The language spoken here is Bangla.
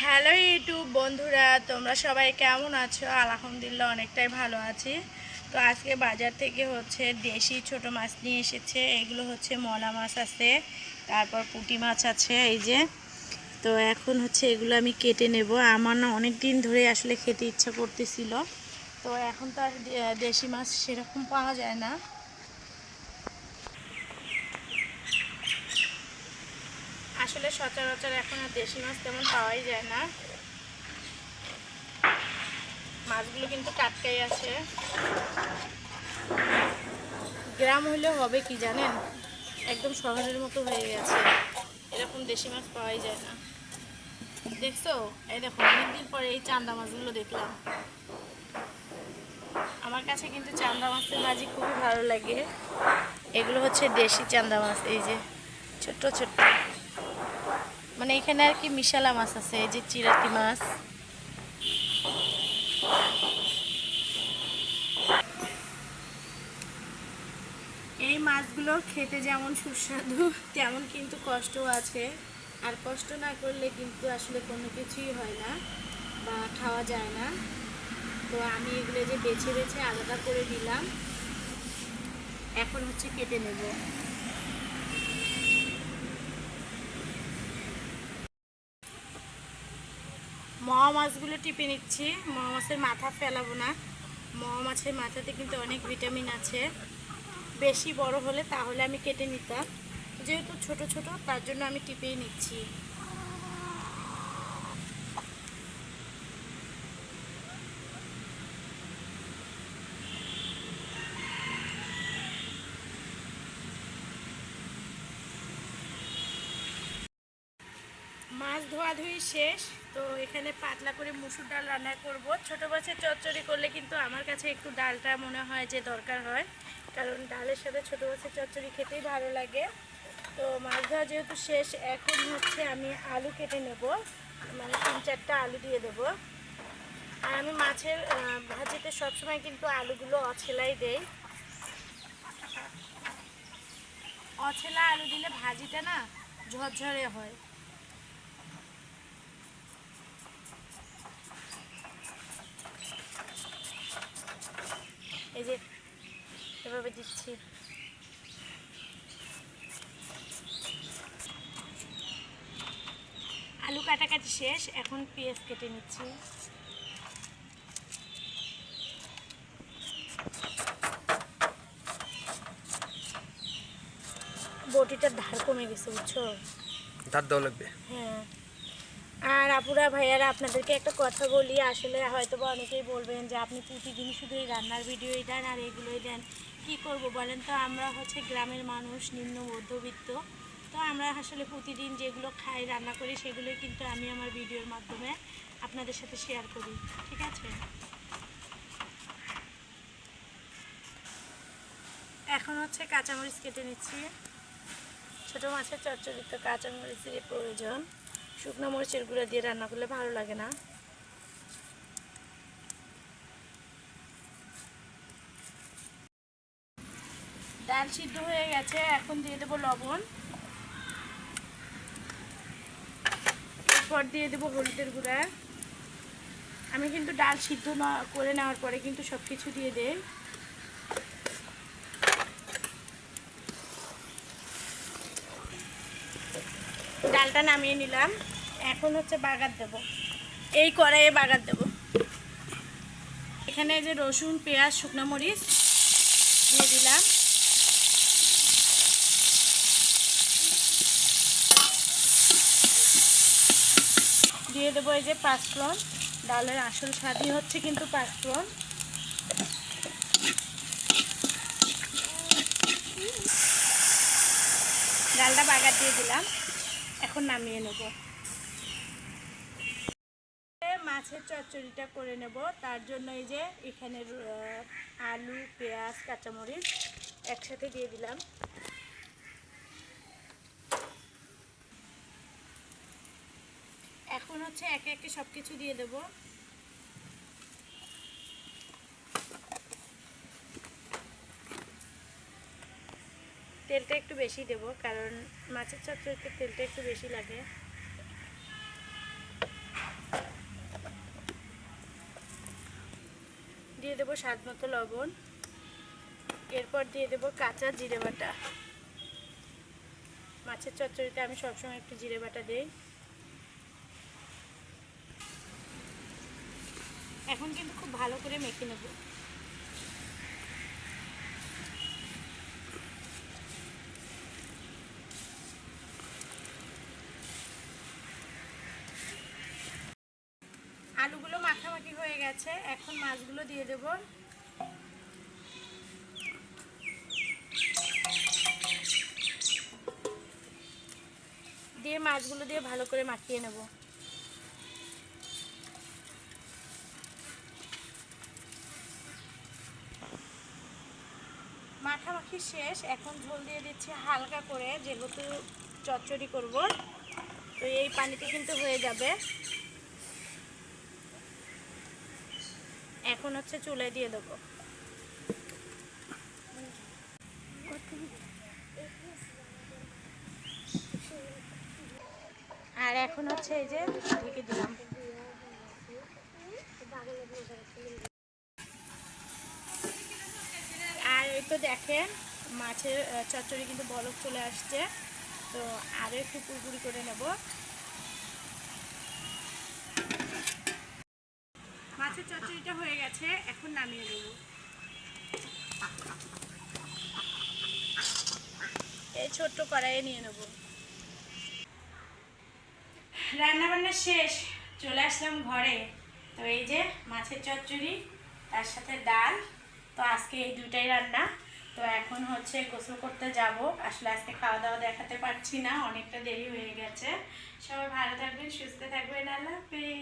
হ্যালো ইউটিউব বন্ধুরা, তোমরা সবাই কেমন আছো? আলহামদুলিল্লাহ অনেকটাই ভালো আছি। তো আজকে বাজার থেকে দেশি ছোট মাছ নিয়ে এসেছে। এগুলো মলা মাছ আছে, তারপর পুঁটি মাছ আছে এই যে। তো এখন এগুলো আমি কেটে নেব। আমার না অনেক দিন ধরে আসলে খেতে ইচ্ছা করতেছিল। তো এখন তো আর দেশি মাছ সেরকম পাওয়া যায় না। আসলে সচরাচর এখন আর দেশি মাছ তেমন পাওয়াই যায় না। মাছগুলো কিন্তু টাটকাই আছে। গ্রাম হইলেও হবে কি জানেন, একদম শহরের মতো হয়ে গেছে, এরকম দেশি মাছ পাওয়াই যায় না। দেখছো, এই দেখো অনেকদিন পরে এই চান্দা মাছগুলো দেখলাম। আমার কাছে কিন্তু চান্দা মাছের ভাজি খুবই ভালো লাগে। এগুলো দেশি চান্দা মাছ, এই যে ছোট্ট ছোট্ট, মানে এখানে আর কি মিশালা মাছ আছে, এই যে চিরাতি মাছ। এই মাছগুলো খেতে যেমন সুস্বাদু, তেমন কিন্তু কষ্টও আছে। আর কষ্ট না করলে কিন্তু আসলে কোনো কিছুই হয় না বা খাওয়া যায় না। তো আমি এগুলো যে বেছে বেছে আলাদা করে দিলাম, এখন কেটে নেব। মোয়া মাছগুলো টিপে নিচ্ছি। মোয়া মাছের মাথা ফেলাবো না। মোয়া মাছের মাথাতে কিন্তু অনেক ভিটামিন আছে। বেশি বড় হলে তাহলে আমি কেটে নিতাম, যেহেতু ছোট ছোট তার জন্য আমি টিপেই নিচ্ছি। মাছ ধোয়াধুয়ি শেষ। তো এখানে পাতলা করে মুসুর ডাল রান্না করব। ছোটো মাছের চচ্চড়ি করলে কিন্তু আমার কাছে একটু ডালটা মনে হয় যে দরকার হয়, কারণ ডালের সাথে ছোটো মাছের চচ্চড়ি খেতেই ভালো লাগে। তো মাছ ধোয়া যেহেতু শেষ, এখন আমি আলু কেটে নেব, মানে 3-4টা আলু দিয়ে দেবো। আর আমি মাছের ভাজিতে সবসময় কিন্তু আলুগুলো অছেলাই দেই। অছেলা আলু দিলে ভাজিটা না ঝরঝরে হয়। এই যে এভাবে দিচ্ছি। আলু কাটাকাটি শেষ, এখন পেঁয়াজ কেটে নিচ্ছি। বটিটার ধার কমে গেছে, বুঝছো? ধার দেওয়া লাগবে। হ্যাঁ। আর আপুরা ভাইয়ারা, আপনাদেরকে একটা কথা বলি। আসলে হয়তো বা অনেকেই বলবেন যে আপনি প্রতিদিন শুধু এই রান্নার ভিডিওই দেন আর এগুলোই দেন, কি করব বলেন তো? আমরা গ্রামের মানুষ, নিম্ন মধ্যবিত্ত। তো আমরা আসলে প্রতিদিন যেগুলো খাই, রান্না করি, সেগুলোই কিন্তু আমি আমার ভিডিওর মাধ্যমে আপনাদের সাথে শেয়ার করি। ঠিক আছে? এখন কাঁচামরিচ কেটে নিচ্ছি। ছোটো মাছের চচ্চড়ি তো কাঁচামরিচের প্রয়োজন। শুকনো মরিচের গুঁড়া দিয়ে রান্না করলে ভালো লাগে না। ডাল সিদ্ধ হয়ে গেছে, এখন দিয়ে দেবো লবণ, এরপর দিয়ে দেবো হলুদের গুঁড়া। আমি কিন্তু ডাল সিদ্ধ করে নেওয়ার পরে কিন্তু সব কিছু দিয়ে দেই। ডালটা নামিয়ে নিলাম, এখন বাগার দেব। এই কড়াইয়ে বাগার দেব। এখানে যে রসুন, পেঁয়াজ, শুকনো মরিচ দিয়ে দিলাম। দিয়ে দেবো এই যে পাঁচফোড়ন। ডালের আসল স্বাদই কিন্তু পাঁচফোড়ন। ডালটা বাগার দিয়ে দিলাম, এখন নামিয়ে নেব। মাছের চচ্চড়িটা করে নেব, তার জন্য এই যে এখানে আলু, পেঁয়াজ, কাঁচামরিচ একসাথে দিয়ে দিলাম। এখন একে একে সব কিছু দিয়ে দেব। তেলটা একটু বেশি দেব, কারণ মাছের চচ্চড়িতে তেলটা একটু বেশি লাগে। স্বাদ মতো লবণ, এরপর দিয়ে দেবো কাঁচা জিরে বাটা। মাছের চচ্চড়িতে আমি সবসময় একটু জিরে বাটা দিই। এখন কিন্তু খুব ভালো করে মেখে নেব। আলুগুলো মাখামাখি হয়ে গেছে, এখন মাছগুলো দিয়ে দেব। দিয়ে মাছগুলো দিয়ে ভালো করে মাখিয়ে নেব। মাখামাখি শেষ, এখন ঝোল দিয়ে দিচ্ছি হালকা করে, যেহেতু চচ্চড়ি করব তো এই পানিতে কিন্তু হয়ে যাবে। এখন হচ্ছে চুলায় দিয়ে দেবো। আর এখন হচ্ছে এই যে ঢেকে দিলাম। আর এই তো দেখেন মাছের চচ্চড়ি কিন্তু বলক চলে আসছে, তো আরও একটু পুরপুরি করে নেব। মাছের চচ্চড়িটা হয়ে গেছে, এখন নামিয়ে দেব। এই ছোট্ট কড়াইয়ে নিয়ে নেব। রান্নাবান্না শেষ, চলে আসলাম ঘরে। তো এই যে মাছের চচ্চড়ি, তার সাথে ডাল। তো আজকে এই দুইটাই রান্না। তো এখন হচ্ছে গোসল করতে যাব। আসলে আজকে খাওয়া দাওয়া দেখাতে পারছি না, অনেকটা দেরি হয়ে গেছে। সবাই ভালো থাকবেন, সুস্থ থাকবেন, আল্লাহ হাফেজ।